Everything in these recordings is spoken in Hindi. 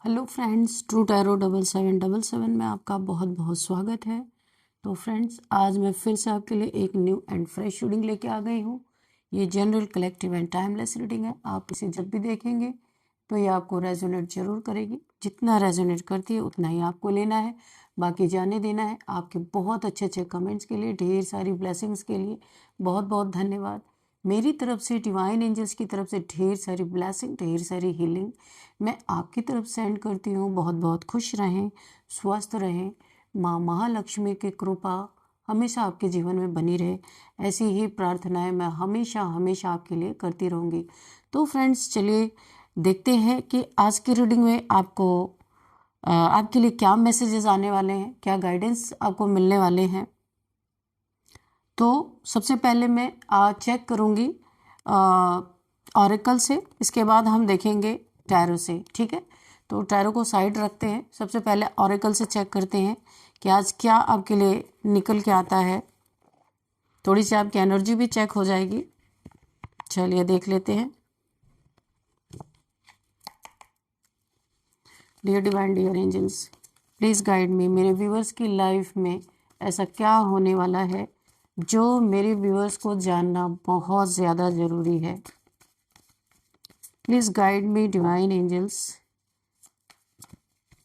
हेलो फ्रेंड्स, ट्रू टैरो 7777 में आपका बहुत बहुत स्वागत है। तो फ्रेंड्स, आज मैं फिर से आपके लिए एक न्यू एंड फ्रेश रीडिंग लेके आ गई हूँ। ये general, collective and timeless reading है। आप इसे जब भी देखेंगे तो ये आपको रेजोनेट जरूर करेगी। जितना रेजोनेट करती है उतना ही आपको लेना है, बाकी जाने देना है। आपके बहुत अच्छे अच्छे कमेंट्स के लिए, ढेर सारी ब्लेसिंग्स के लिए बहुत बहुत धन्यवाद। मेरी तरफ से, डिवाइन एंजल्स की तरफ से ढेर सारी ब्लेसिंग, ढेर सारी हीलिंग मैं आपकी तरफ सेंड करती हूँ। बहुत बहुत खुश रहें, स्वस्थ रहें। माँ महालक्ष्मी की कृपा हमेशा आपके जीवन में बनी रहे, ऐसी ही प्रार्थनाएं मैं हमेशा हमेशा आपके लिए करती रहूँगी। तो फ्रेंड्स, चलिए देखते हैं कि आज की रीडिंग में आपके लिए क्या मैसेजेस आने वाले हैं, क्या गाइडेंस आपको मिलने वाले हैं। तो सबसे पहले मैं चेक करूँगी ऑरेकल से, इसके बाद हम देखेंगे टैरो से। ठीक है, तो टैरो को साइड रखते हैं। सबसे पहले ऑरेकल से चेक करते हैं कि आज क्या आपके लिए निकल के आता है। थोड़ी सी आपकी एनर्जी भी चेक हो जाएगी। चलिए देख लेते हैं। Dear divine, dear angels, please guide me. मेरे व्यूअर्स की लाइफ में ऐसा क्या होने वाला है जो मेरे व्यूअर्स को जानना बहुत ज़्यादा ज़रूरी है। Please guide me divine angels.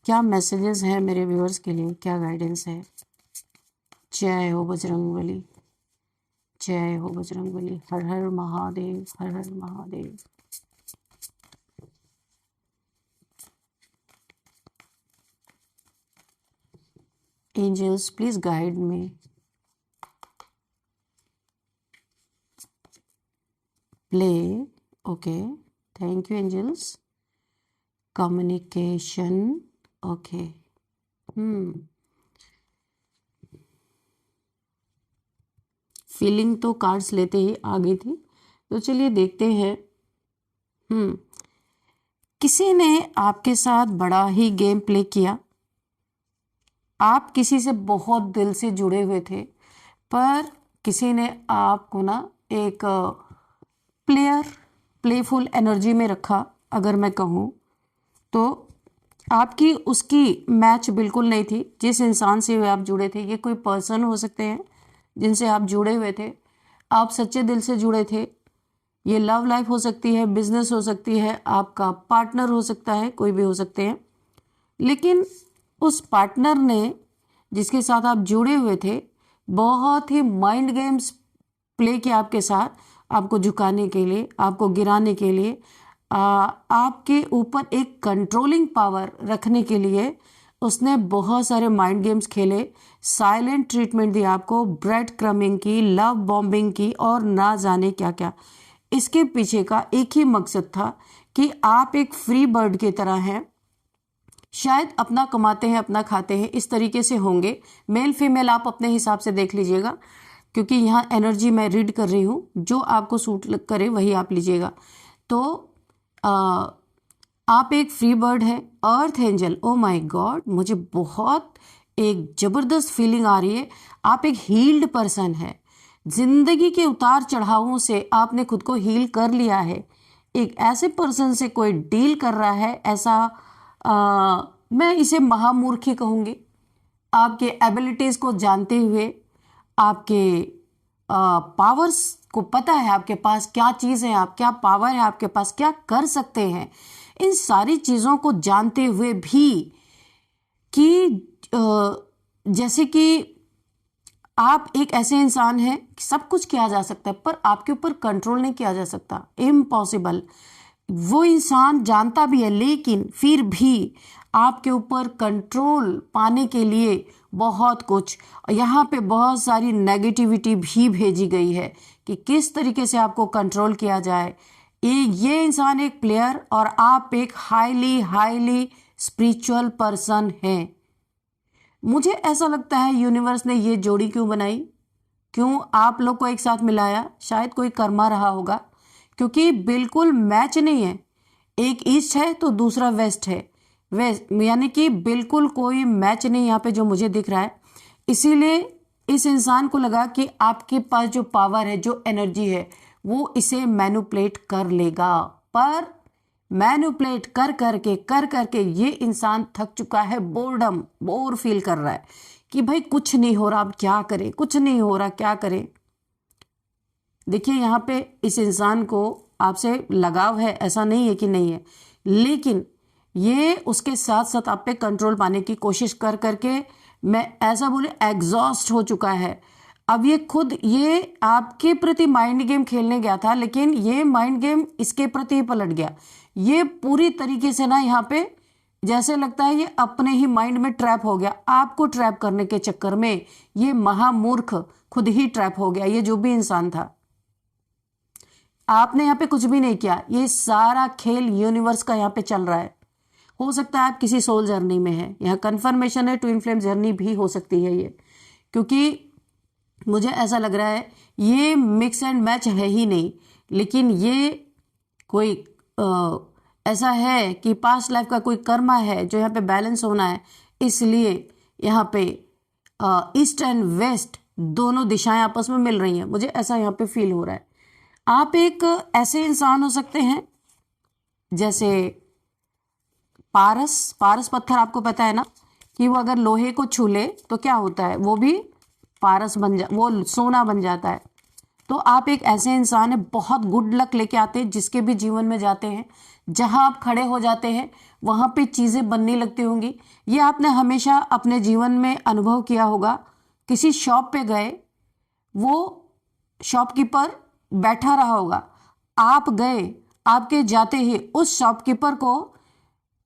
क्या मैसेजेस हैं मेरे व्यूअर्स के लिए, क्या गाइडेंस है। जय हो बजरंगबली, जय हो बजरंगबली। हर हर महादेव, हर हर Mahadev. Angels, please guide me. Play, okay, thank you angels. Communication, okay. Feeling तो कार्ड्स लेते ही आ गई थी, तो चलिए देखते हैं। किसी ने आपके साथ बड़ा ही गेम प्ले किया। आप किसी से बहुत दिल से जुड़े हुए थे, पर किसी ने आपको ना एक प्लेफुल एनर्जी में रखा। अगर मैं कहूँ तो आपकी उसकी मैच बिल्कुल नहीं थी। जिस इंसान से आप जुड़े थे, ये कोई पर्सन हो सकते हैं जिनसे आप जुड़े हुए थे, आप सच्चे दिल से जुड़े थे। ये लव लाइफ हो सकती है, बिजनेस हो सकती है, आपका पार्टनर हो सकता है, कोई भी हो सकते हैं। लेकिन उस पार्टनर ने, जिसके साथ आप जुड़े हुए थे, बहुत ही माइंड गेम्स प्ले किया आपके साथ, आपको झुकाने के लिए, आपको गिराने के लिए, आपके ऊपर एक कंट्रोलिंग पावर रखने के लिए उसने बहुत सारे माइंड गेम्स खेले। साइलेंट ट्रीटमेंट दी आपको, ब्रेड क्रमिंग की, लव बॉम्बिंग की और ना जाने क्या क्या। इसके पीछे का एक ही मकसद था कि आप एक फ्री बर्ड की तरह हैं, शायद अपना कमाते हैं अपना खाते हैं, इस तरीके से होंगे। मेल फीमेल आप अपने हिसाब से देख लीजिएगा, क्योंकि यहाँ एनर्जी मैं रीड कर रही हूँ, जो आपको सूट करे वही आप लीजिएगा। तो आप एक फ्री बर्ड है, अर्थ एंजल। ओ माय गॉड, मुझे बहुत एक जबरदस्त फीलिंग आ रही है। आप एक हील्ड पर्सन है। जिंदगी के उतार चढ़ावों से आपने खुद को हील कर लिया है। एक ऐसे पर्सन से कोई डील कर रहा है, ऐसा मैं इसे महामूर्खी कहूंगी। आपके एबिलिटीज को जानते हुए, आपके पावर्स को पता है आपके पास क्या चीज़ है, आप क्या पावर है आपके पास, क्या कर सकते हैं, इन सारी चीज़ों को जानते हुए भी कि जैसे कि आप एक ऐसे इंसान हैं कि सब कुछ किया जा सकता है, पर आपके ऊपर कंट्रोल नहीं किया जा सकता, इम्पॉसिबल। वो इंसान जानता भी है, लेकिन फिर भी आपके ऊपर कंट्रोल पाने के लिए बहुत कुछ, यहाँ पे बहुत सारी नेगेटिविटी भी भेजी गई है कि किस तरीके से आपको कंट्रोल किया जाए। ये इंसान एक प्लेयर और आप एक हाईली हाईली स्पिरिचुअल पर्सन हैं। मुझे ऐसा लगता है यूनिवर्स ने ये जोड़ी क्यों बनाई, क्यों आप लोग को एक साथ मिलाया, शायद कोई कर्मा रहा होगा, क्योंकि बिल्कुल मैच नहीं है। एक ईस्ट है तो दूसरा वेस्ट है, वेस्ट यानी कि बिल्कुल कोई मैच नहीं यहाँ पे जो मुझे दिख रहा है। इसीलिए इस इंसान को लगा कि आपके पास जो पावर है, जो एनर्जी है, वो इसे मैनिपुलेट कर लेगा। पर मैनिपुलेट कर करके ये इंसान थक चुका है, बोर फील कर रहा है कि भाई कुछ नहीं हो रहा, अब क्या करें, कुछ नहीं हो रहा, क्या करें। देखिए यहाँ पे इस इंसान को आपसे लगाव है, ऐसा नहीं है कि नहीं है, लेकिन ये उसके साथ साथ आप पे कंट्रोल पाने की कोशिश कर करके, मैं ऐसा बोले, एग्जॉस्ट हो चुका है। अब ये खुद ये आपके प्रति माइंड गेम खेलने गया था, लेकिन ये माइंड गेम इसके प्रति ही पलट गया। ये पूरी तरीके से ना यहाँ पे जैसे लगता है ये अपने ही माइंड में ट्रैप हो गया। आपको ट्रैप करने के चक्कर में ये महामूर्ख खुद ही ट्रैप हो गया। ये जो भी इंसान था, आपने यहाँ पे कुछ भी नहीं किया, ये सारा खेल यूनिवर्स का यहाँ पे चल रहा है। हो सकता है आप किसी सोल जर्नी में है, यहाँ कंफर्मेशन है, ट्विन फ्लेम जर्नी भी हो सकती है ये, क्योंकि मुझे ऐसा लग रहा है ये मिक्स एंड मैच है ही नहीं, लेकिन ये कोई ऐसा है कि पास्ट लाइफ का कोई कर्मा है जो यहाँ पे बैलेंस होना है, इसलिए यहाँ पे ईस्ट एंड वेस्ट दोनों दिशाएं आपस में मिल रही हैं। मुझे ऐसा यहाँ पे फील हो रहा है। आप एक ऐसे इंसान हो सकते हैं जैसे पारस पत्थर, आपको पता है ना कि वो अगर लोहे को छू ले तो क्या होता है, वो भी वो सोना बन जाता है। तो आप एक ऐसे इंसान है, बहुत गुड लक लेके आते हैं जिसके भी जीवन में जाते हैं, जहां आप खड़े हो जाते हैं वहां पे चीजें बनने लगती होंगी। ये आपने हमेशा अपने जीवन में अनुभव किया होगा। किसी शॉप पे गए, वो शॉपकीपर बैठा रहा होगा, आप गए, आपके जाते ही उस शॉपकीपर को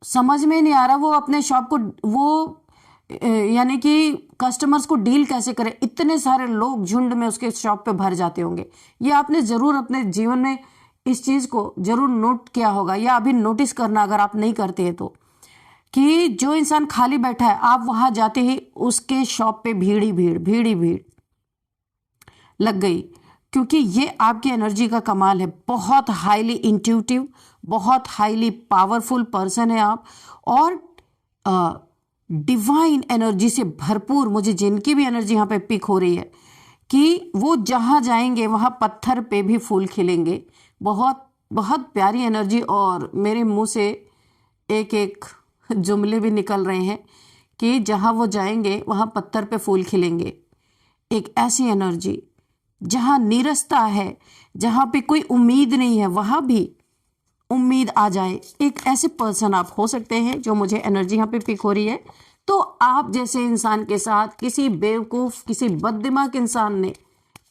समझ में नहीं आ रहा वो अपने शॉप को, वो यानी कि कस्टमर्स को डील कैसे करे। इतने सारे लोग झुंड में उसके शॉप पे भर जाते होंगे। ये आपने जरूर अपने जीवन में इस चीज को जरूर नोट किया होगा, या अभी नोटिस करना अगर आप नहीं करते हैं तो, कि जो इंसान खाली बैठा है, आप वहां जाते ही उसके शॉप पे भीड़ ही भीड़ लग गई, क्योंकि ये आपकी एनर्जी का कमाल है। बहुत हाईली इंट्यूटिव, बहुत हाईली पावरफुल पर्सन है आप, और डिवाइन एनर्जी से भरपूर। मुझे जिनकी भी एनर्जी यहाँ पे पिक हो रही है कि वो जहाँ जाएंगे वहाँ पत्थर पे भी फूल खिलेंगे। बहुत बहुत प्यारी एनर्जी, और मेरे मुंह से एक एक जुमले भी निकल रहे हैं कि जहाँ वो जाएंगे वहाँ पत्थर पे फूल खिलेंगे। एक ऐसी एनर्जी जहाँ नीरसता है, जहाँ पे कोई उम्मीद नहीं है, वहाँ भी उम्मीद आ जाए। एक ऐसे पर्सन आप हो सकते हैं, जो मुझे एनर्जी यहाँ पे पिक हो रही है। तो आप जैसे इंसान के साथ किसी बेवकूफ, किसी बददिमाग इंसान ने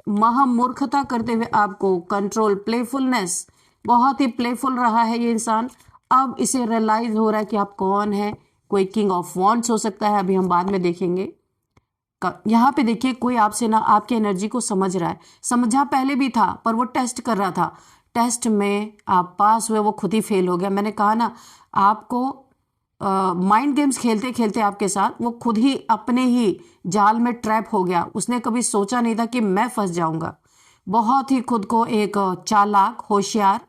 महामूर्खता करते हुए आपको कंट्रोल, प्लेफुलनेस, बहुत ही प्लेफुल रहा है ये इंसान। अब इसे रियलाइज हो रहा है कि आप कौन है। कोई किंग ऑफ वॉन्ड्स हो सकता है, अभी हम बाद में देखेंगे। यहाँ पे देखिए, कोई आपसे ना आपकी एनर्जी को समझ रहा है, समझा पहले भी था, पर वो टेस्ट कर रहा था। टेस्ट में आप पास हुए, वो खुद ही फेल हो गया। मैंने कहा ना आपको, माइंड गेम्स खेलते खेलते आपके साथ वो खुद ही अपने ही जाल में ट्रैप हो गया। उसने कभी सोचा नहीं था कि मैं फंस जाऊंगा। बहुत ही खुद को एक चालाक, होशियार,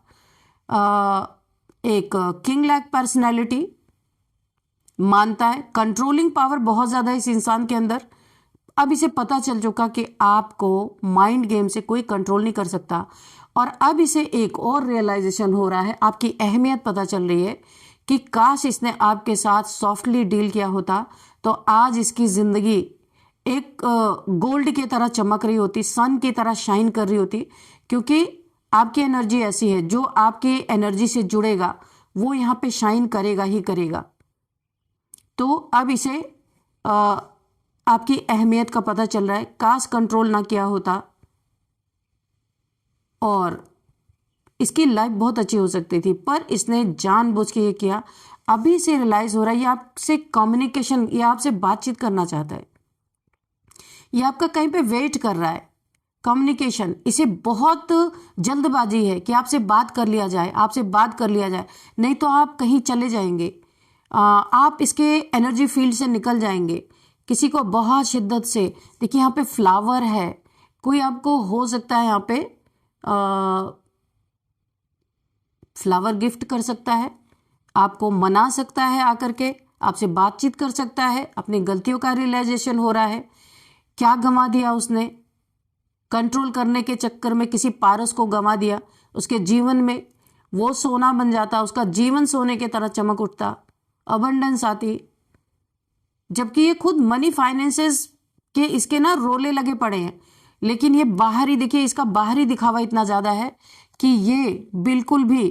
एक किंग लाइक पर्सनैलिटी मानता है। कंट्रोलिंग पावर बहुत ज्यादा है इस इंसान के अंदर। अब इसे पता चल चुका कि आपको माइंड गेम से कोई कंट्रोल नहीं कर सकता, और अब इसे एक और रियलाइजेशन हो रहा है, आपकी अहमियत पता चल रही है कि काश इसने आपके साथ सॉफ्टली डील किया होता तो आज इसकी जिंदगी एक गोल्ड की तरह चमक रही होती, सन की तरह शाइन कर रही होती। क्योंकि आपकी एनर्जी ऐसी है, जो आपकी एनर्जी से जुड़ेगा वो यहाँ पे शाइन करेगा ही करेगा। तो अब इसे आपकी अहमियत का पता चल रहा है। काश कंट्रोल ना किया होता और इसकी लाइफ बहुत अच्छी हो सकती थी, पर इसने जानबूझ के ये किया। अभी से रियलाइज हो रहा है ये आपसे कम्युनिकेशन, ये आपसे बातचीत करना चाहता है, ये आपका कहीं पे वेट कर रहा है। कम्युनिकेशन, इसे बहुत जल्दबाजी है कि आपसे बात कर लिया जाए, आपसे बात कर लिया जाए, नहीं तो आप कहीं चले जाएंगे, आप इसके एनर्जी फील्ड से निकल जाएंगे। किसी को बहुत शिद्दत से, देखिए यहाँ पे फ्लावर है, कोई आपको हो सकता है यहाँ पे फ्लावर गिफ्ट कर सकता है, आपको मना सकता है, आकर के आपसे बातचीत कर सकता है। अपनी गलतियों का रियलाइजेशन हो रहा है, क्या गंवा दिया उसने, कंट्रोल करने के चक्कर में किसी पारस को गंवा दिया उसके जीवन में। वो सोना बन जाता, उसका जीवन सोने की तरह चमक उठता, अबंडेंस आती। जबकि ये खुद मनी फाइनेंसेस के इसके ना रोले लगे पड़े हैं, लेकिन ये बाहरी, देखिए इसका बाहरी दिखावा इतना ज़्यादा है कि ये बिल्कुल भी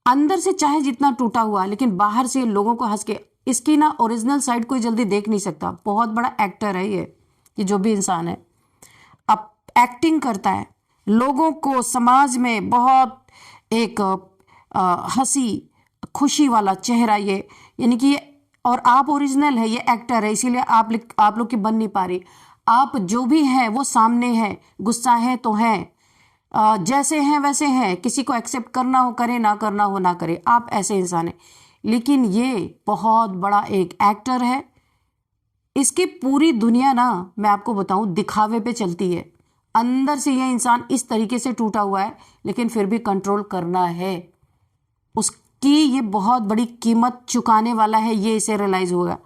अंदर से चाहे जितना टूटा हुआ, लेकिन बाहर से लोगों को हंस के, इसकी ना ओरिजिनल साइड कोई जल्दी देख नहीं सकता। बहुत बड़ा एक्टर है ये जो भी इंसान है, अब एक्टिंग करता है, लोगों को समाज में बहुत एक हंसी खुशी वाला चेहरा ये, यानी कि ये, और आप ओरिजिनल है, ये एक्टर है, इसीलिए आप लोग की बन नहीं पा रही। आप जो भी हैं वो सामने है, गुस्सा है तो है, जैसे हैं वैसे हैं, किसी को एक्सेप्ट करना हो करे, ना करना हो ना करे, आप ऐसे इंसान हैं। लेकिन ये बहुत बड़ा एक एक्टर है। इसकी पूरी दुनिया ना, मैं आपको बताऊं, दिखावे पे चलती है। अंदर से ये इंसान इस तरीके से टूटा हुआ है, लेकिन फिर भी कंट्रोल करना है। उसकी ये बहुत बड़ी कीमत चुकाने वाला है, ये इसे रियलाइज होगा।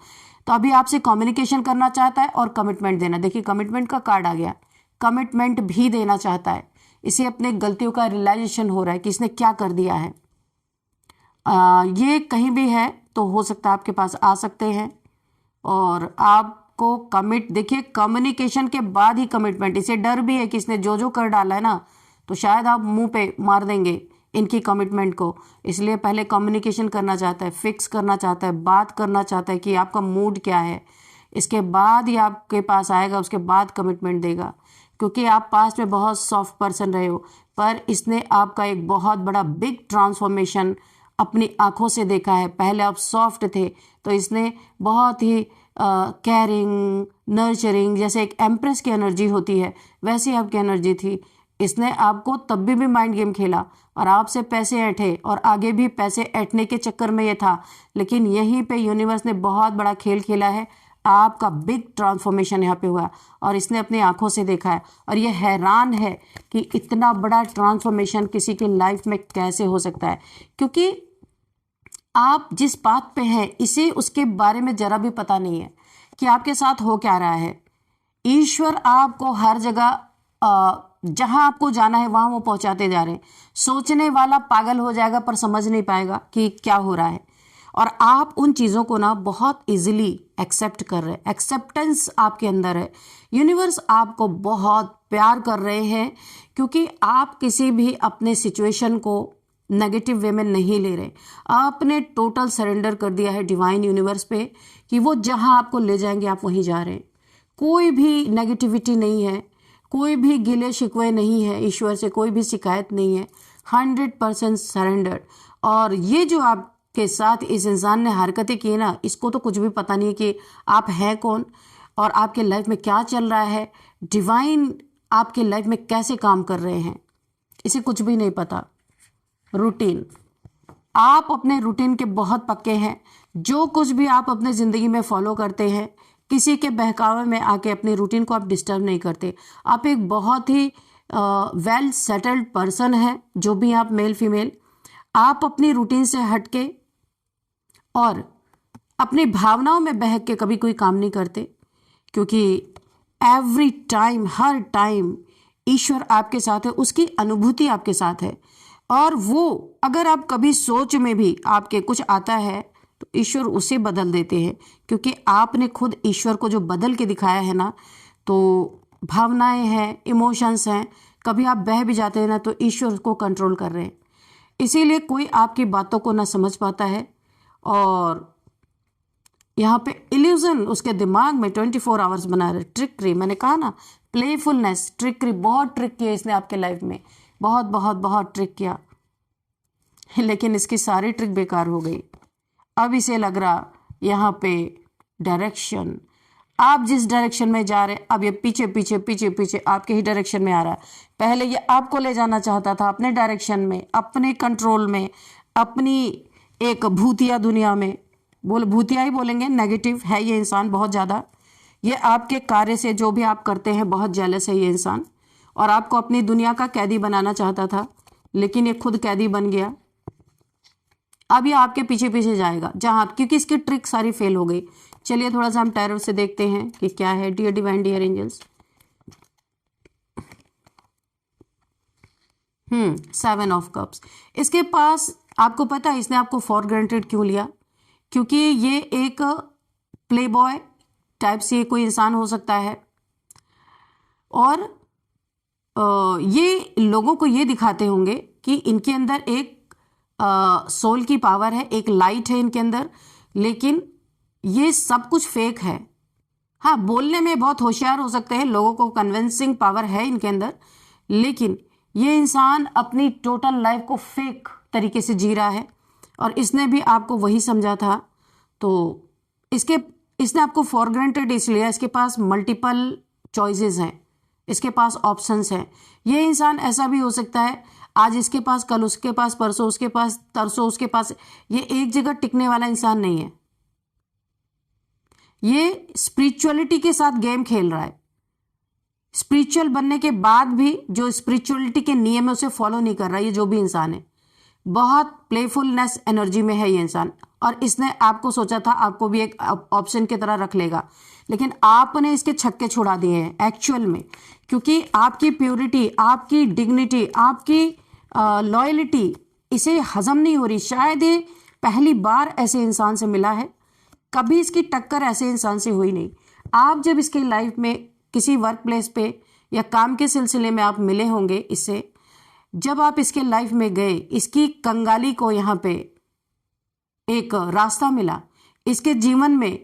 तो अभी आपसे कम्युनिकेशन करना चाहता है और कमिटमेंट देना। देखिए कमिटमेंट का कार्ड आ गया, कमिटमेंट भी देना चाहता है। इसे अपने गलतियों का रियलाइजेशन हो रहा है कि इसने क्या कर दिया है। ये कहीं भी है तो हो सकता है आपके पास आ सकते हैं और आपको कमिट, देखिए कम्युनिकेशन के बाद ही कमिटमेंट। इसे डर भी है कि इसने जो जो कर डाला है ना, तो शायद आप मुंह पे मार देंगे इनकी कमिटमेंट को, इसलिए पहले कम्युनिकेशन करना चाहता है, फिक्स करना चाहता है, बात करना चाहता है कि आपका मूड क्या है। इसके बाद ही आपके पास आएगा, उसके बाद कमिटमेंट देगा, क्योंकि आप पास्ट में बहुत सॉफ्ट पर्सन रहे हो, पर इसने आपका एक बहुत बड़ा बिग ट्रांसफॉर्मेशन अपनी आंखों से देखा है। पहले आप सॉफ्ट थे, तो इसने बहुत ही केयरिंग, नर्चरिंग, जैसे एक एम्प्रेस की एनर्जी होती है वैसी आपकी एनर्जी थी। इसने आपको तब भी माइंड गेम खेला और आपसे पैसे ऐंठे, और आगे भी पैसे ऐंठने के चक्कर में ये था, लेकिन यहीं पे यूनिवर्स ने बहुत बड़ा खेल खेला है। आपका बिग ट्रांसफॉर्मेशन यहाँ पे हुआ और इसने अपनी आंखों से देखा है, और ये हैरान है कि इतना बड़ा ट्रांसफॉर्मेशन किसी की लाइफ में कैसे हो सकता है, क्योंकि आप जिस बात पे हैं इसे उसके बारे में जरा भी पता नहीं है कि आपके साथ हो क्या रहा है। ईश्वर आपको हर जगह जहां आपको जाना है वहां वो पहुंचाते जा रहे हैं। सोचने वाला पागल हो जाएगा पर समझ नहीं पाएगा कि क्या हो रहा है, और आप उन चीज़ों को ना बहुत इजीली एक्सेप्ट कर रहे हैं। एक्सेप्टेंस आपके अंदर है। यूनिवर्स आपको बहुत प्यार कर रहे हैं, क्योंकि आप किसी भी अपने सिचुएशन को नेगेटिव वे में नहीं ले रहे। आपने टोटल सरेंडर कर दिया है डिवाइन यूनिवर्स पे कि वो जहां आपको ले जाएंगे आप वहीं जा रहे हैं। कोई भी नेगेटिविटी नहीं है, कोई भी गिले शिकवे नहीं है, ईश्वर से कोई भी शिकायत नहीं है। 100% सरेंडर। और ये जो आपके साथ इस इंसान ने हरकतें की ना, इसको तो कुछ भी पता नहीं कि आप हैं कौन और आपके लाइफ में क्या चल रहा है, डिवाइन आपके लाइफ में कैसे काम कर रहे हैं, इसे कुछ भी नहीं पता। रूटीन, आप अपने रूटीन के बहुत पक्के हैं। जो कुछ भी आप अपने ज़िंदगी में फॉलो करते हैं, किसी के बहकावे में आके अपने रूटीन को आप डिस्टर्ब नहीं करते। आप एक बहुत ही वेल सेटल्ड पर्सन है, जो भी आप मेल फीमेल। आप अपनी रूटीन से हटके और अपनी भावनाओं में बहक के कभी कोई काम नहीं करते, क्योंकि एवरी टाइम, हर टाइम ईश्वर आपके साथ है, उसकी अनुभूति आपके साथ है। और वो अगर आप कभी सोच में भी आपके कुछ आता है तो ईश्वर उसे बदल देते हैं, क्योंकि आपने खुद ईश्वर को जो बदल के दिखाया है ना, तो भावनाएं हैं, इमोशंस हैं, कभी आप बह भी जाते हैं ना तो ईश्वर को कंट्रोल कर रहे हैं। इसीलिए कोई आपकी बातों को ना समझ पाता है, और यहाँ पे इल्यूजन उसके दिमाग में 24 आवर्स बना रहे। ट्रिकरी, मैंने कहा ना, प्लेफुलनेस, ट्रिकरी, बहुत ट्रिक किया इसने आपके लाइफ में, बहुत बहुत बहुत ट्रिक किया, लेकिन इसकी सारी ट्रिक बेकार हो गई। अब इसे लग रहा यहाँ पे डायरेक्शन, आप जिस डायरेक्शन में जा रहे हैं अब ये पीछे पीछे पीछे पीछे आपके ही डायरेक्शन में आ रहा है। पहले ये आपको ले जाना चाहता था अपने डायरेक्शन में, अपने कंट्रोल में, अपनी एक भूतिया दुनिया में। भूतिया ही बोलेंगे, नेगेटिव है ये इंसान बहुत ज़्यादा। ये आपके कार्य से, जो भी आप करते हैं, बहुत जेलस है ये इंसान, और आपको अपनी दुनिया का कैदी बनाना चाहता था, लेकिन ये खुद कैदी बन गया। अब ये आपके पीछे पीछे जाएगा जहां, क्योंकि इसकी ट्रिक सारी फेल हो गई। चलिए थोड़ा सा हम टैरो से देखते हैं कि क्या है। Dear divine, dear angels, seven of cups. इसके पास, आपको पता है इसने आपको फॉर ग्रांटेड क्यों लिया? क्योंकि ये एक प्ले बॉय टाइप से कोई इंसान हो सकता है, और ये लोगों को ये दिखाते होंगे कि इनके अंदर एक सोल की पावर है, एक लाइट है इनके अंदर, लेकिन ये सब कुछ फेक है। हाँ, बोलने में बहुत होशियार हो सकते हैं, लोगों को कन्विंसिंग पावर है इनके अंदर, लेकिन ये इंसान अपनी टोटल लाइफ को फेक तरीके से जी रहा है, और इसने भी आपको वही समझा था। तो इसने आपको फॉर ग्रांटेड इसलिए, इसके पास मल्टीपल चॉइसेस हैं, इसके पास ऑप्शंस हैं। ये इंसान ऐसा भी हो सकता है, आज इसके पास, कल उसके पास, परसों उसके पास, तरसों उसके पास। ये एक जगह टिकने वाला इंसान नहीं है। ये स्पिरिचुअलिटी के साथ गेम खेल रहा है। स्पिरिचुअल बनने के बाद भी जो स्पिरिचुअलिटी के नियम है उसे फॉलो नहीं कर रहा। ये जो भी इंसान है, बहुत प्लेफुलनेस एनर्जी में है ये इंसान, और इसने आपको सोचा था आपको भी एक ऑप्शन की तरह रख लेगा, लेकिन आपने इसके छक्के छुड़ा दिए हैं एक्चुअल में, क्योंकि आपकी प्योरिटी, आपकी डिग्निटी, आपकी लॉयल्टी इसे हजम नहीं हो रही। शायद ये पहली बार ऐसे इंसान से मिला है, कभी इसकी टक्कर ऐसे इंसान से हुई नहीं। आप जब इसकी लाइफ में किसी वर्क प्लेस पे या काम के सिलसिले में आप मिले होंगे इससे, जब आप इसके लाइफ में गए, इसकी कंगाली को यहाँ पे एक रास्ता मिला। इसके जीवन में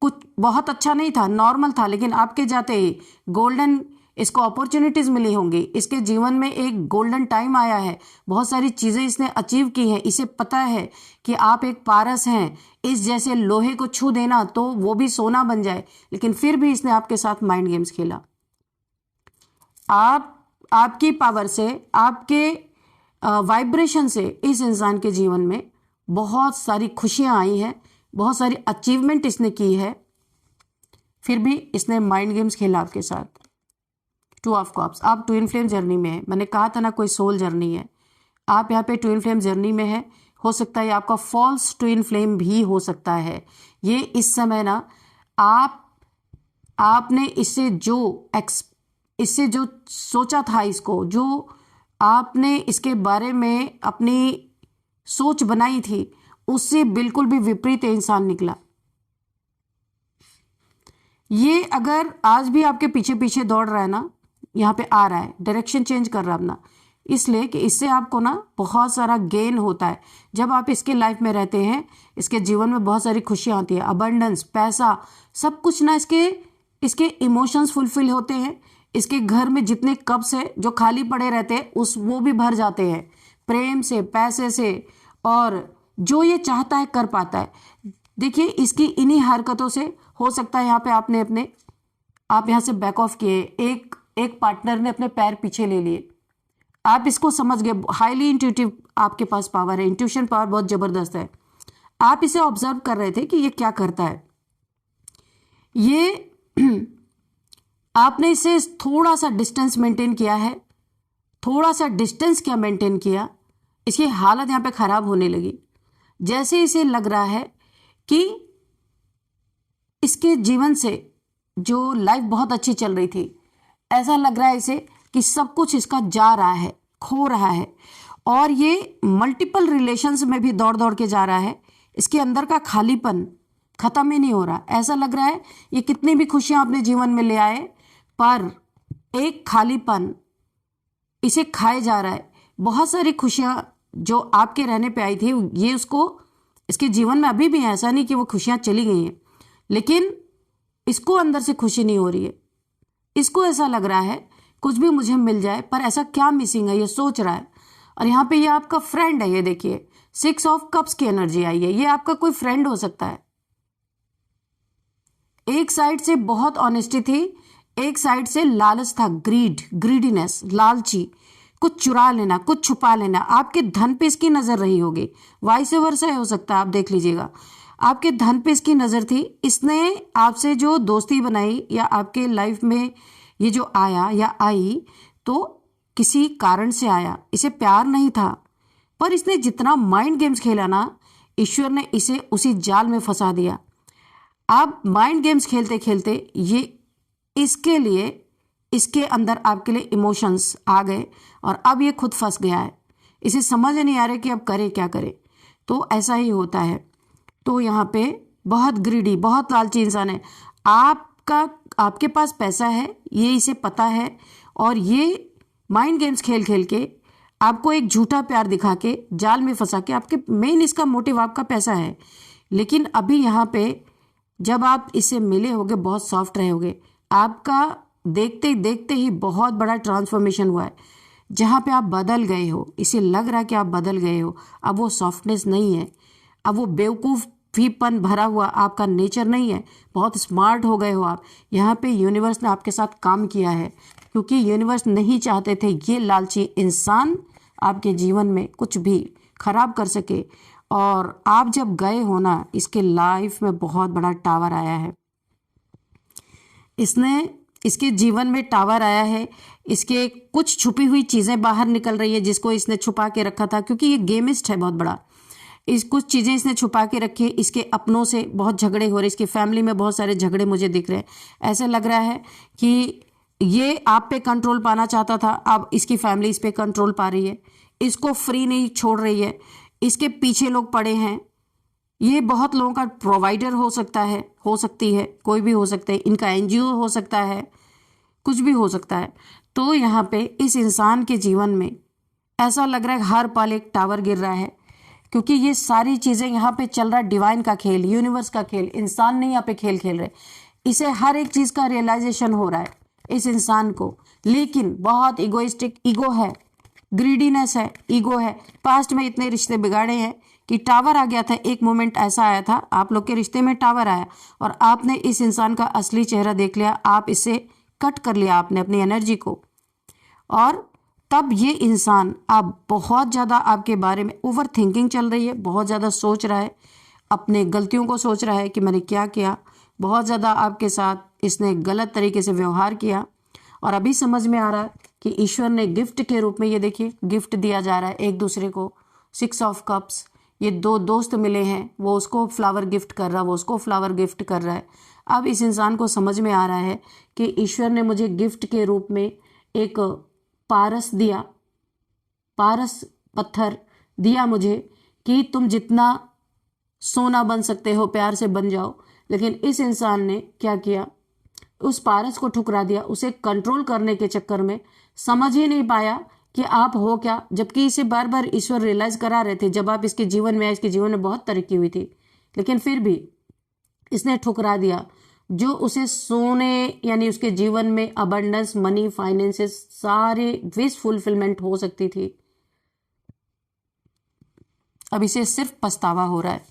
कुछ बहुत अच्छा नहीं था, नॉर्मल था, लेकिन आपके जाते ही गोल्डन इसको अपॉर्चुनिटीज मिली होंगी। इसके जीवन में एक गोल्डन टाइम आया है, बहुत सारी चीजें इसने अचीव की हैं। इसे पता है कि आप एक पारस हैं, इस जैसे लोहे को छू देना तो वो भी सोना बन जाए, लेकिन फिर भी इसने आपके साथ माइंड गेम्स खेला। आपकी पावर से, आपके वाइब्रेशन से इस इंसान के जीवन में बहुत सारी खुशियां आई हैं, बहुत सारी अचीवमेंट इसने की है, फिर भी इसने माइंड गेम्स खेला आपके साथ। टू ऑफ कप्स, आप ट्विन फ्लेम जर्नी में है। मैंने कहा था ना, कोई सोल जर्नी है। आप यहाँ पे ट्विन फ्लेम जर्नी में है। हो सकता है आपका फॉल्स ट्विन फ्लेम भी हो सकता है। ये इस समय ना, आपने इससे जो सोचा था, इसको जो आपने इसके बारे में अपनी सोच बनाई थी, उससे बिल्कुल भी विपरीत इंसान निकला। ये अगर आज भी आपके पीछे पीछे दौड़ रहा है ना, यहाँ पे आ रहा है, डायरेक्शन चेंज कर रहा है अपना, इसलिए कि इससे आपको ना बहुत सारा गेन होता है। जब आप इसके लाइफ में रहते हैं, इसके जीवन में बहुत सारी खुशियाँ आती है, अबंडेंस, पैसा, सब कुछ ना इसके इमोशंस फुलफिल होते हैं। इसके घर में जितने कप्स है जो खाली पड़े रहते हैं, वो भी भर जाते हैं प्रेम से, पैसे से, और जो ये चाहता है कर पाता है। देखिए, इसकी इन्हीं हरकतों से हो सकता है यहाँ पे आप यहाँ से बैक ऑफ किए, एक पार्टनर ने अपने पैर पीछे ले लिए, आप इसको समझ गए। हाईली इंट्यूटिव आपके पास पावर है, इंट्यूशन पावर बहुत जबरदस्त है। आप इसे ऑब्जर्व कर रहे थे कि ये क्या करता है। ये आपने इसे थोड़ा सा डिस्टेंस मेंटेन किया है। थोड़ा सा डिस्टेंस क्या मेंटेन किया, इसकी हालत यहाँ पे खराब होने लगी। जैसे इसे लग रहा है कि इसके जीवन से जो लाइफ बहुत अच्छी चल रही थी, ऐसा लग रहा है इसे कि सब कुछ इसका जा रहा है, खो रहा है, और ये मल्टीपल रिलेशंस में भी दौड़ दौड़ के जा रहा है। इसके अंदर का खालीपन खत्म ही नहीं हो रहा। ऐसा लग रहा है ये कितनी भी खुशियां अपने जीवन में ले आए, पर एक खालीपन इसे खाए जा रहा है। बहुत सारी खुशियां जो आपके रहने पे आई थी, ये इसके जीवन में अभी भी है। ऐसा नहीं कि वो खुशियां चली गई हैं, लेकिन इसको अंदर से खुशी नहीं हो रही है। इसको ऐसा लग रहा है कुछ भी मुझे मिल जाए, पर ऐसा क्या मिसिंग है, ये सोच रहा है। और यहाँ पे ये आपका फ्रेंड है। ये देखिए, 6 ऑफ कप्स की एनर्जी आई है। ये आपका कोई फ्रेंड हो सकता है। एक साइड से बहुत ऑनेस्टी थी, एक साइड से लालच था, ग्रीडीनेस, लालची, कुछ चुरा लेना, कुछ छुपा लेना। आपके धन पे इसकी नजर रही होगी, वाइस वर्सा हो सकता है, आप देख लीजिएगा। आपके धन पे इसकी नजर थी। इसने आपसे जो दोस्ती बनाई या आपके लाइफ में ये जो आया या आई, तो किसी कारण से आया, इसे प्यार नहीं था, पर इसने जितना माइंड गेम्स खेला ना, ईश्वर ने इसे उसी जाल में फंसा दिया। अब माइंड गेम्स खेलते खेलते ये इसके लिए इसके अंदर आपके लिए इमोशंस आ गए और अब ये खुद फंस गया है, इसे समझ नहीं आ रहा कि अब करे क्या करे। तो ऐसा ही होता है। तो यहाँ पे बहुत ग्रीडी, बहुत लालची इंसान है। आपके पास पैसा है, ये इसे पता है, और ये माइंड गेम्स खेल खेल के आपको एक झूठा प्यार दिखा के जाल में फंसा के, आपके मेन इसका मोटिव आपका पैसा है। लेकिन अभी यहाँ पे जब आप इससे मिले होगे, बहुत सॉफ्ट रहे होगे, आपका देखते देखते ही बहुत बड़ा ट्रांसफॉर्मेशन हुआ है। जहाँ पे आप बदल गए हो, इसे लग रहा है कि आप बदल गए हो, अब वो सॉफ्टनेस नहीं है, अब वो बेवकूफ़ीपन भरा हुआ आपका नेचर नहीं है, बहुत स्मार्ट हो गए हो आप। यहाँ पे यूनिवर्स ने आपके साथ काम किया है, क्योंकि यूनिवर्स नहीं चाहते थे ये लालची इंसान आपके जीवन में कुछ भी खराब कर सके। और आप जब गए हो ना, इसके लाइफ में बहुत बड़ा टावर आया है। इसके जीवन में टावर आया है, इसके कुछ छुपी हुई चीज़ें बाहर निकल रही है जिसको इसने छुपा के रखा था, क्योंकि ये गेमिस्ट है बहुत बड़ा। कुछ चीज़ें इसने छुपा के रखी, इसके अपनों से बहुत झगड़े हो रहे, इसकी फैमिली में बहुत सारे झगड़े मुझे दिख रहे हैं। ऐसे लग रहा है कि ये आप पे कंट्रोल पाना चाहता था, अब इसकी फैमिली इस पे कंट्रोल पा रही है, इसको फ्री नहीं छोड़ रही है, इसके पीछे लोग पड़े हैं। ये बहुत लोगों का प्रोवाइडर हो सकता है, हो सकती है, कोई भी हो सकता है, इनका एनजीओ हो सकता है, कुछ भी हो सकता है। तो यहाँ पे इस इंसान के जीवन में ऐसा लग रहा है हर पल एक टावर गिर रहा है, क्योंकि ये सारी चीज़ें यहाँ पे चल रहा है डिवाइन का खेल, यूनिवर्स का खेल। इंसान नहीं यहाँ पे खेल खेल रहे, इसे हर एक चीज़ का रियलाइजेशन हो रहा है इस इंसान को। लेकिन बहुत इगोइस्टिक ईगो है, ग्रीडीनेस है, ईगो है। पास्ट में इतने रिश्ते बिगाड़े हैं कि टावर आ गया था, एक मोमेंट ऐसा आया था आप लोग के रिश्ते में टावर आया और आपने इस इंसान का असली चेहरा देख लिया, आप इसे कट कर लिया आपने अपनी एनर्जी को। और तब ये इंसान अब बहुत ज़्यादा आपके बारे में ओवर थिंकिंग चल रही है, बहुत ज़्यादा सोच रहा है, अपने गलतियों को सोच रहा है कि मैंने क्या किया। बहुत ज़्यादा आपके साथ इसने गलत तरीके से व्यवहार किया और अभी समझ में आ रहा है कि ईश्वर ने गिफ्ट के रूप में, ये देखिए गिफ्ट दिया जा रहा है एक दूसरे को, 6 ऑफ कप्स। ये 2 दोस्त मिले हैं, वो उसको फ्लावर गिफ्ट कर रहा है, वो उसको फ्लावर गिफ्ट कर रहा है। अब इस इंसान को समझ में आ रहा है कि ईश्वर ने मुझे गिफ्ट के रूप में एक पारस दिया, पारस पत्थर दिया मुझे कि तुम जितना सोना बन सकते हो प्यार से बन जाओ। लेकिन इस इंसान ने क्या किया, उस पारस को ठुकरा दिया। उसे कंट्रोल करने के चक्कर में समझ ही नहीं पाया कि आप हो क्या, जबकि इसे बार बार ईश्वर रियलाइज करा रहे थे। जब आप इसके जीवन में आए, इसके जीवन में बहुत तरक्की हुई थी, लेकिन फिर भी इसने ठुकरा दिया। जो उसे सोने यानी उसके जीवन में अबंडेंस, मनी, फाइनेंसेस, सारे विश फुलफिलमेंट हो सकती थी, अब इसे सिर्फ पछतावा हो रहा है।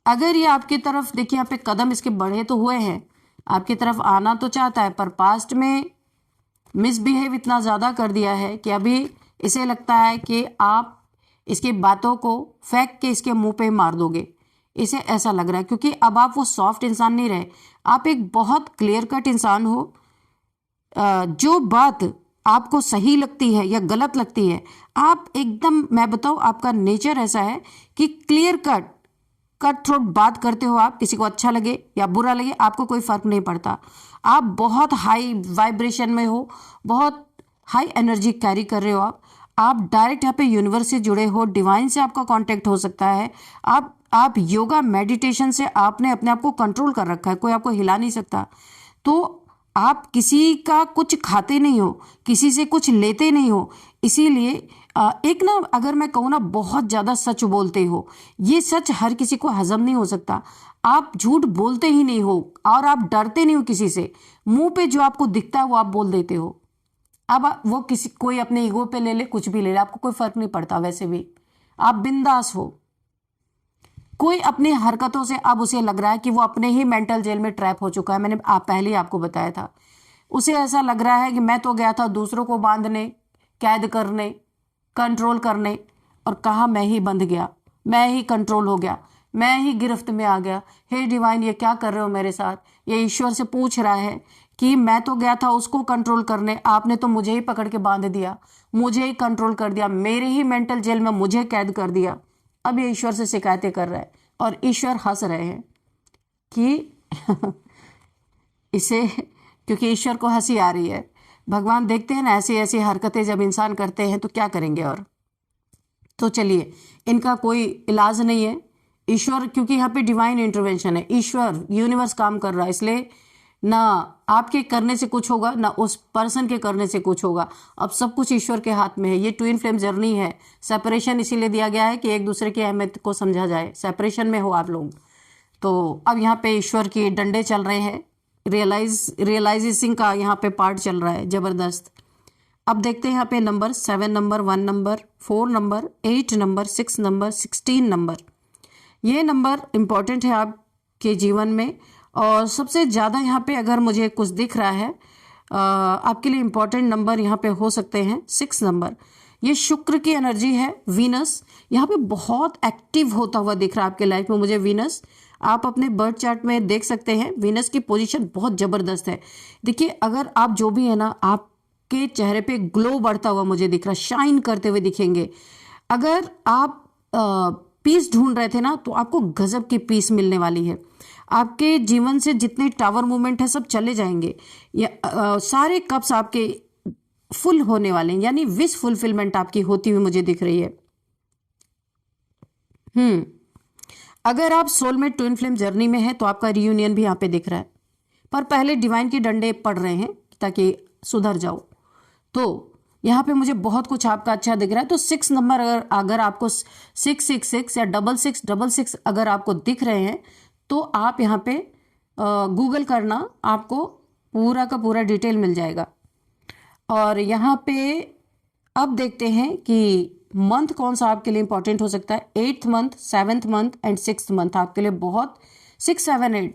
अगर ये आपकी तरफ, देखिए यहाँ पे कदम इसके बढ़े तो हुए हैं, आपकी तरफ आना तो चाहता है, पर पास्ट में मिसबिहेव इतना ज़्यादा कर दिया है कि अभी इसे लगता है कि आप इसकी बातों को फेंक के इसके मुंह पे मार दोगे। इसे ऐसा लग रहा है, क्योंकि अब आप वो सॉफ्ट इंसान नहीं रहे, आप एक बहुत क्लियर कट इंसान हो। जो बात आपको सही लगती है या गलत लगती है, आप एकदम, मैं बताऊँ, आपका नेचर ऐसा है कि क्लियर कट थ्रोट बात करते हो आप। किसी को अच्छा लगे या बुरा लगे, आपको कोई फर्क नहीं पड़ता। आप बहुत हाई वाइब्रेशन में हो, बहुत हाई एनर्जी कैरी कर रहे हो आप डायरेक्ट यहाँ पे यूनिवर्स से जुड़े हो, डिवाइन से आपका कांटेक्ट हो सकता है। आप योगा मेडिटेशन से आपने अपने आप को कंट्रोल कर रखा है, कोई आपको हिला नहीं सकता। तो आप किसी का कुछ खाते नहीं हो, किसी से कुछ लेते नहीं हो, इसीलिए एक ना, अगर मैं कहूँ ना, बहुत ज़्यादा सच बोलते हो। ये सच हर किसी को हजम नहीं हो सकता। आप झूठ बोलते ही नहीं हो और आप डरते नहीं हो किसी से। मुंह पे जो आपको दिखता है वो आप बोल देते हो। अब वो कोई अपने ईगो पे ले ले, कुछ भी ले ले, आपको कोई फर्क नहीं पड़ता। वैसे भी आप बिंदास हो। कोई अपनी हरकतों से अब उसे लग रहा है कि वो अपने ही मेंटल जेल में ट्रैप हो चुका है। मैंने पहले ही आपको बताया था। उसे ऐसा लग रहा है कि मैं तो गया था दूसरों को बांधने, कैद करने, कंट्रोल करने, और कहाँ मैं ही बंध गया, मैं ही कंट्रोल हो गया, मैं ही गिरफ्त में आ गया। हे डिवाइन, ये क्या कर रहे हो मेरे साथ? ये ईश्वर से पूछ रहा है कि मैं तो गया था उसको कंट्रोल करने, आपने तो मुझे ही पकड़ के बांध दिया, मुझे ही कंट्रोल कर दिया, मेरे ही मेंटल जेल में मुझे कैद कर दिया। अब ये ईश्वर से शिकायतें कर रहा है और ईश्वर हंस रहे हैं कि इसे क्योंकि ईश्वर को हंसी आ रही है। भगवान देखते हैं ना ऐसी ऐसी हरकतें जब इंसान करते हैं तो क्या करेंगे। और तो चलिए, इनका कोई इलाज नहीं है। ईश्वर, क्योंकि यहाँ पे डिवाइन इंटरवेंशन है, ईश्वर यूनिवर्स काम कर रहा है, इसलिए ना आपके करने से कुछ होगा ना उस पर्सन के करने से कुछ होगा। अब सब कुछ ईश्वर के हाथ में है। ये ट्विन फ्लेम जर्नी है। सेपरेशन इसीलिए दिया गया है कि एक दूसरे की अहमियत को समझा जाए। सेपरेशन में हो आप लोग। तो अब यहाँ पे ईश्वर के डंडे चल रहे हैं। रियलाइजेशन का यहाँ पे पार्ट चल रहा है जबरदस्त। अब देखते हैं यहाँ पे number 7 number, 1 number, 4 number, 8 number, 6 number, 16 number. ये नंबर इम्पॉर्टेंट है आपके जीवन में। और सबसे ज़्यादा यहाँ पे अगर मुझे कुछ दिख रहा है आपके लिए इम्पॉर्टेंट नंबर यहाँ पे हो सकते हैं 6 नंबर। ये शुक्र की एनर्जी है। वीनस यहाँ पे बहुत एक्टिव होता हुआ दिख रहा है आपके लाइफ में मुझे। वीनस आप अपने बर्थ चार्ट में देख सकते हैं। वीनस की पोजीशन बहुत ज़बरदस्त है। देखिए, अगर आप जो भी है ना, आपके चेहरे पे ग्लो बढ़ता हुआ मुझे दिख रहा है, शाइन करते हुए दिखेंगे। अगर आप पीस ढूंढ रहे थे ना, तो आपको गजब की पीस मिलने वाली है। आपके जीवन से जितने टावर मूवमेंट है सब चले जाएंगे। सारे कप्स आपके फुल होने वाले हैं, यानी विश फुलफिलमेंट आपकी होती हुई मुझे दिख रही है। अगर आप सोलमेट ट्विन फ्लेम जर्नी में है तो आपका रियूनियन भी यहाँ पे दिख रहा है। पर पहले डिवाइन के डंडे पड़ रहे हैं ताकि सुधर जाओ। तो यहाँ पे मुझे बहुत कुछ आपका अच्छा दिख रहा है। तो 6 नंबर अगर आपको 666 या 6666 अगर आपको दिख रहे हैं तो आप यहाँ पे गूगल करना, आपको पूरा का पूरा डिटेल मिल जाएगा। और यहाँ पे अब देखते हैं कि मंथ कौन सा आपके लिए इंपॉर्टेंट हो सकता है। 8th month, 7th month and 6th month आपके लिए बहुत, 6, 7, 8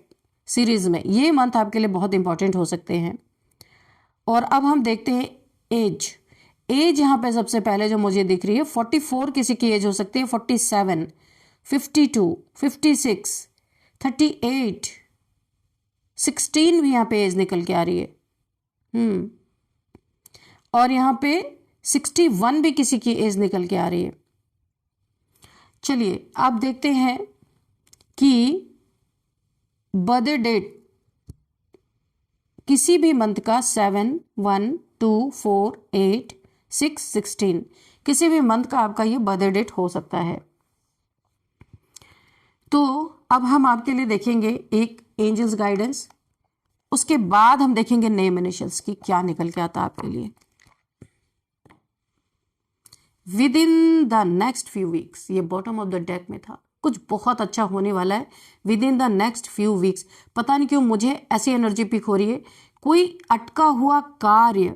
सीरीज में ये मंथ आपके लिए बहुत इंपॉर्टेंट हो सकते हैं। और अब हम देखते हैं एज। यहाँ पे सबसे पहले जो मुझे दिख रही है 44 किसी की एज हो सकती है, 47, 52, 56, 38, 16 भी यहाँ पे एज निकल के आ रही है। और यहाँ पे 61 भी किसी की एज निकल के आ रही है। चलिए आप देखते हैं कि बर्थडे डेट किसी भी मंथ का 7, 1, 2, 4, 8, 6, 16 किसी भी मंथ का आपका ये बर्थडे डेट हो सकता है। तो अब हम आपके लिए देखेंगे एक एंजल्स गाइडेंस, उसके बाद हम देखेंगे नेम इनिशियल्स की क्या निकल के आता है आपके लिए। With in the next few weeks, ये बॉटम ऑफ द डेक में था, कुछ बहुत अच्छा होने वाला है with in the next few weeks. पता नहीं क्यों मुझे ऐसी एनर्जी पिक हो रही है। कोई अटका हुआ कार्य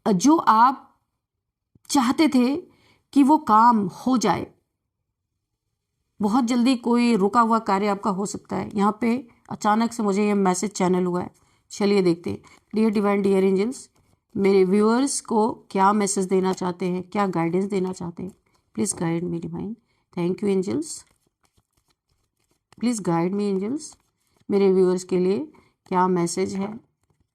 जो आप चाहते थे कि वो काम हो जाए, बहुत जल्दी कोई रुका हुआ कार्य आपका हो सकता है। यहाँ पे अचानक से मुझे ये मैसेज चैनल हुआ है। चलिए देखते हैं। डियर डिवाइन, डियर एंजल्स, मेरे व्यूअर्स को क्या मैसेज देना चाहते हैं, क्या गाइडेंस देना चाहते हैं। Please guide me divine. Thank you angels, please guide me angels. मेरे व्यूअर्स के लिए क्या मैसेज है।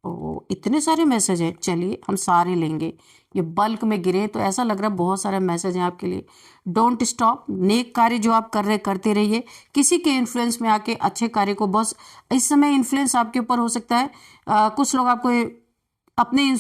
ओ, इतने सारे मैसेज हैं। चलिए हम सारे लेंगे। ये बल्क में गिरे तो ऐसा लग रहा है बहुत सारे मैसेज हैं आपके लिए। Don't stop. नेक कार्य जो आप कर रहे करते रहिए। किसी के इन्फ्लुएंस में आके अच्छे कार्य को, बस इस समय इन्फ्लुएंस आपके ऊपर हो सकता है। कुछ लोग आपको अपने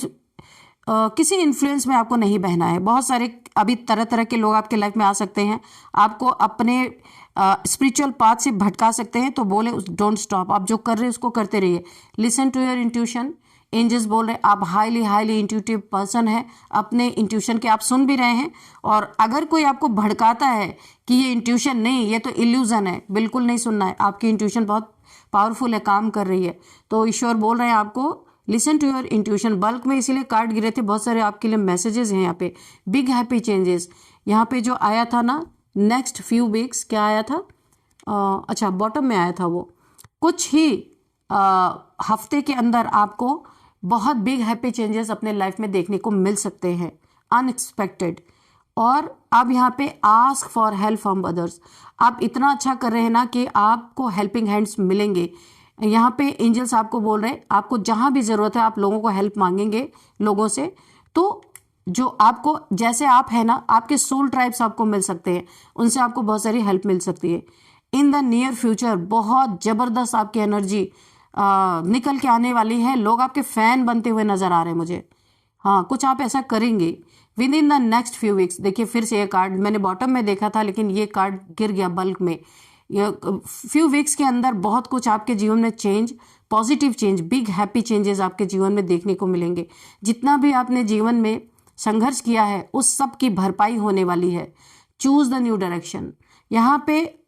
किसी इन्फ्लुएंस में आपको नहीं बहना है। बहुत सारे अभी तरह तरह के लोग आपके लाइफ में आ सकते हैं, आपको अपने स्पिरिचुअल पाथ से भटका सकते हैं। तो बोले डोंट स्टॉप, आप जो कर रहे हैं उसको करते रहिए। Listen to your intuition. Angels बोल रहे हैं आप हाईली इंट्यूटिव पर्सन है। अपने इंट्यूशन के आप सुन भी रहे हैं। और अगर कोई आपको भड़काता है कि ये इंट्यूशन नहीं, ये तो इल्यूजन है, बिल्कुल नहीं सुनना है। आपकी इंट्यूशन बहुत पावरफुल है, काम कर रही है। तो ईश्वर बोल रहे हैं आपको listen to your intuition. Bulk में इसीलिए कार्ड गिरे थे, बहुत सारे आपके लिए मैसेजेस हैं यहाँ पे। बिग हैप्पी चेंजेस यहाँ पे जो आया था ना, नेक्स्ट फ्यू वीक्स, क्या आया था, अच्छा बॉटम में आया था वो। कुछ ही हफ्ते के अंदर आपको बहुत बिग हैप्पी चेंजेस अपने लाइफ में देखने को मिल सकते हैं, अनएक्सपेक्टेड। और अब यहाँ पे ask for help from others. आप इतना अच्छा कर रहे हैं ना कि आपको हेल्पिंग हैंड्स मिलेंगे। यहाँ पे एंजल्स आपको बोल रहे हैं आपको जहाँ भी ज़रूरत है आप लोगों को हेल्प मांगेंगे लोगों से। तो जो आपको, जैसे आप है ना, आपके सोल ट्राइब्स आपको मिल सकते हैं, उनसे आपको बहुत सारी हेल्प मिल सकती है। इन द नियर फ्यूचर बहुत ज़बरदस्त आपकी एनर्जी निकल के आने वाली है, लोग आपके फैन बनते हुए नजर आ रहे हैं मुझे। हाँ, कुछ आप ऐसा करेंगे with in the next few weeks. देखिए फिर से ये कार्ड मैंने बॉटम में देखा था, लेकिन ये कार्ड गिर गया बल्क में। ये फ्यू वीक्स के अंदर बहुत कुछ आपके जीवन में change, positive change, big happy changes आपके जीवन में देखने को मिलेंगे। जितना भी आपने जीवन में संघर्ष किया है उस सब की भरपाई होने वाली है। Choose the new direction. यहाँ पे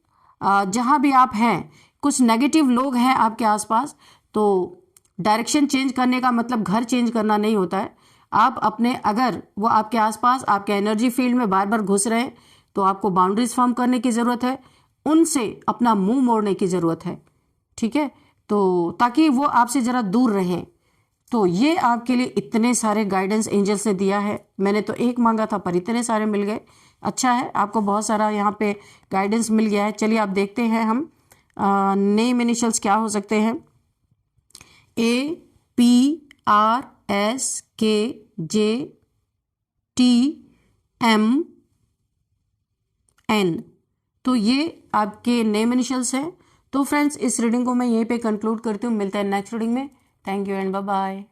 जहाँ भी आप हैं, कुछ नेगेटिव लोग हैं आपके आसपास, तो डायरेक्शन चेंज करने का मतलब घर चेंज करना नहीं होता है। आप अपने, अगर वो आपके आसपास आपके एनर्जी फील्ड में बार बार घुस रहे हैं तो आपको बाउंड्रीज फॉर्म करने की ज़रूरत है, उनसे अपना मुंह मोड़ने की ज़रूरत है। ठीक है, तो ताकि वो आपसे ज़रा दूर रहें। तो ये आपके लिए इतने सारे गाइडेंस एंजल्स ने दिया है। मैंने तो एक मांगा था पर इतने सारे मिल गए। अच्छा है, आपको बहुत सारा यहाँ पे गाइडेंस मिल गया है। चलिए आप देखते हैं हम नेम इनिशियल्स क्या हो सकते हैं। APRSKJTMN, तो ये आपके नेम इनिशियल्स हैं। तो फ्रेंड्स, इस रीडिंग को मैं यहीं पे कंक्लूड करती हूँ। मिलते हैं नेक्स्ट रीडिंग में। Thank you and bye bye.